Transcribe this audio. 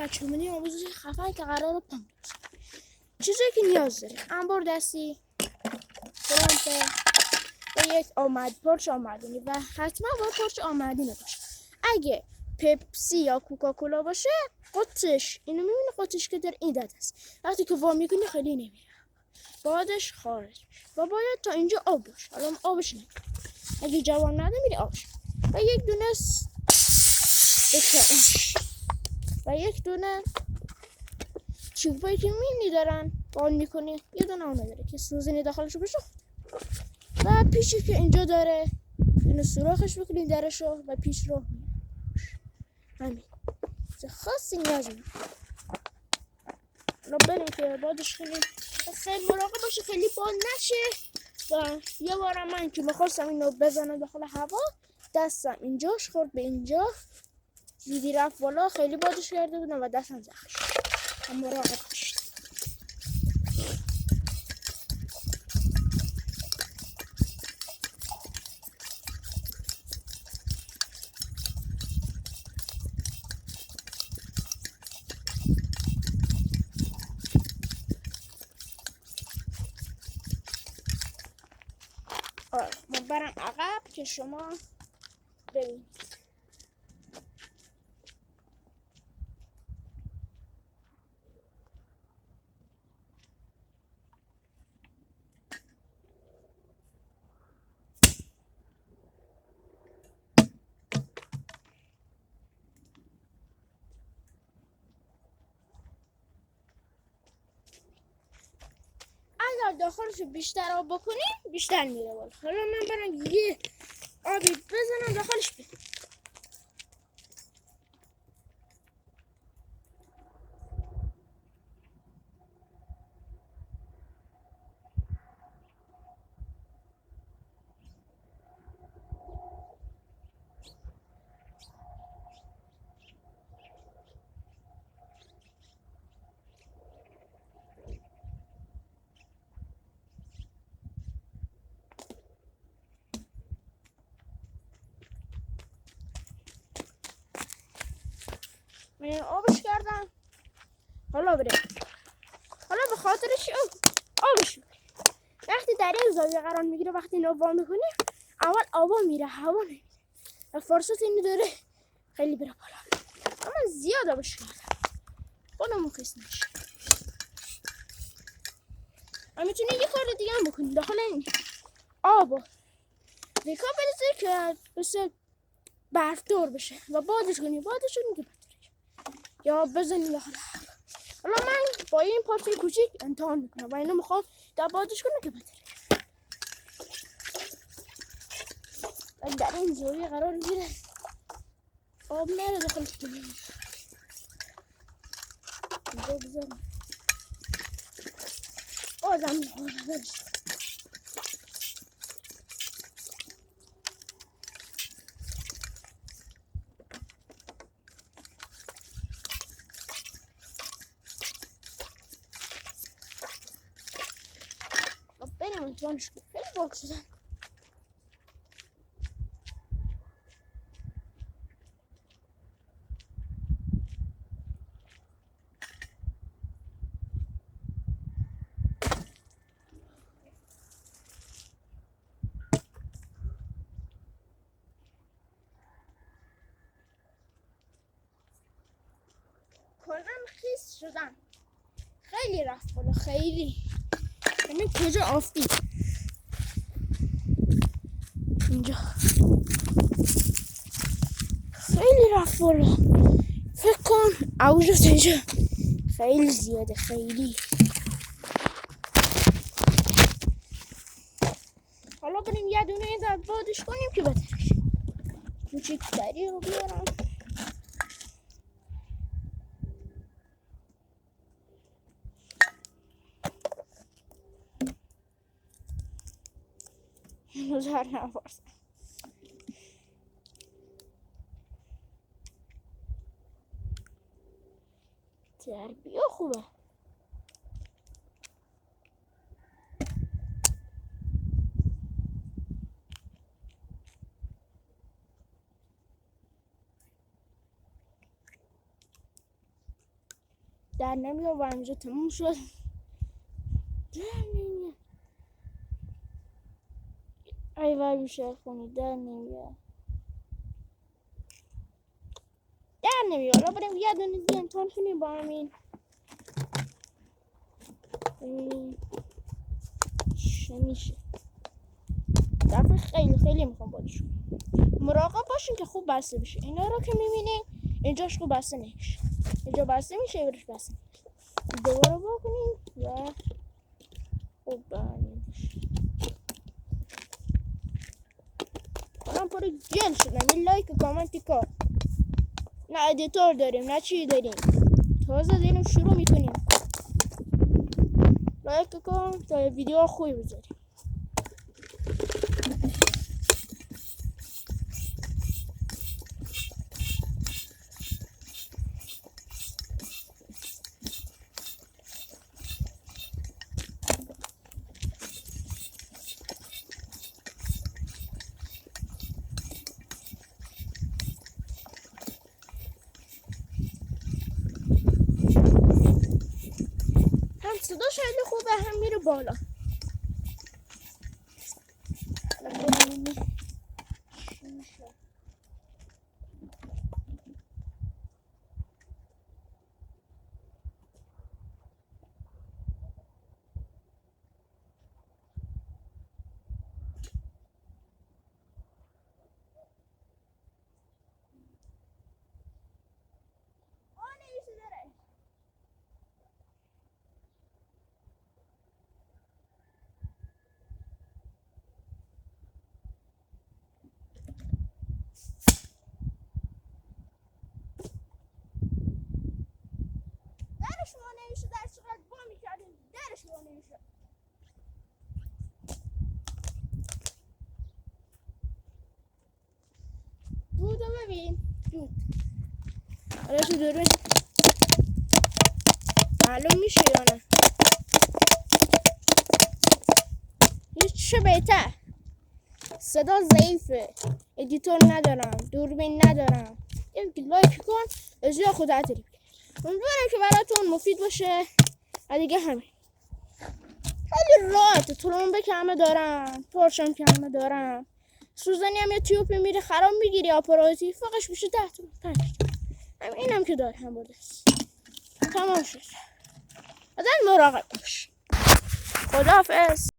بچه اومدی آموزش خفن که قرار پام چیزی که نیاز داره انبار دستی فرانته و یک پارچ آمدنی و حتما باید پارچ آمدنی باشه. اگه پپسی یا کوکاکولا باشه قطش اینو میبینی قطش که در این دست است وقتی که وا میکنی خیلی نمیره بادش خارج و باید تا اینجا آب باشه. حالا آبش نمیره اگه جوان نده میری آبش و یک دونه و یک دونه چوبایی که میبینی دارن بال میکنی یه دونه اون داره که سوزنی داخلشو بشه و پیشی که اینجا داره اینو سوراخش بکنی درشو و پیش رو همین خاصی نیازم رو بریم که بادش خیلی مراقب باشه خیلی باد نشه. و یه بارم من که میخواستم اینو بزنم داخل هوا دستم اینجاش خورد به اینجا زیدی رفت بالا خیلی بادش کرده بودم و دستم زخم شد. مراقب باشید. من برم عقب که شما ببینید. اگر داخلشو بیشتر آب بکنیم بیشتر میره بالا. حالا من برم یه آبی بزنم داخلش بکنم. من آبش کردم. حالا بریم. حالا به خاطرش آبش میکنیم. وقتی در این زاویه قرار میگیره وقتی اینو وا میکنیم اول آبا میره هوا نمیره و فرصت اینو داره خیلی بره بالا. اما زیاد آبش کردم خودمون خیس نشه. و میتونی یه کار دیگه هم بکنی داخل این آبا ریکا بریزی که بسه برفدار بشه و بادش کنی که یا بزنی داخل. حالا من با این پارچه کوچیک امتحان میکنم و اینو میخوام در بادش کنه که بهتره. و در این زاویه قرار میگیره آب نره داخل کنی. اینجا بزنم آدم میخوره بریم امتحانش کنیم. خیلی باد شدن. کلن خیس شدن خیلی رفت بالا خیلی یعنی کجا آفتی اینجا خیلی رفت بالا فکر کن عوض اینجا خیلی زیاده خیلی. حالا بریم یه دونه این زد بادش کنیم که بهتر شه. کوچیکتری رو بیارم زر نبارد تربیه خوبه. در نمیاد و اینجا تموم شد. در نمیاد. ای وای میشه خونی در نمیاد. در نمیاد. حالا بریم یه دونه دیگه امتحان کنیم با همین. چه میشه؟ دفعه خیلی میخوام بادشون. مراقب باشین که خوب بسته بشه. اینا رو که میبینین اینجاش خوب بسته نمیشه. اینجا بسته میشه ایورش بسته نمیشه. دوباره بکنیم و خوب بسته میشه. الان پر گل شدم. این لایک و کامنتی کار. نه ادیتور داریم نه چی داریم. تازه داریم شروع میکنیم. لایک کن تا ویدیو خوبی بذاریم. هم صداش خیلی خوبه هم میره بالا. درش ما نمیشه در چقدر با میکردیم درش ما نمیشه. دودو ببین دود. حالا تو دوربین معلوم میشه یا نه؟ هیچ بهتر. صدا ضعیفه. ادیتور ندارم. دوربین ندارم. یه لایک کن از یا خودت ریب. امیدوارم که براتون مفید باشه. و دیگه همین. خیلی راحته. ترومبه که همه دارم. پارچم که همه دارم. سوزنی هم یه تیوپی میره خراب میگیری آپاراتی. فقط میشه 10 تومن 5 تومن. اینم که داره هم بوده است. تمام شد. ازن مراقب باش. خداحافظ.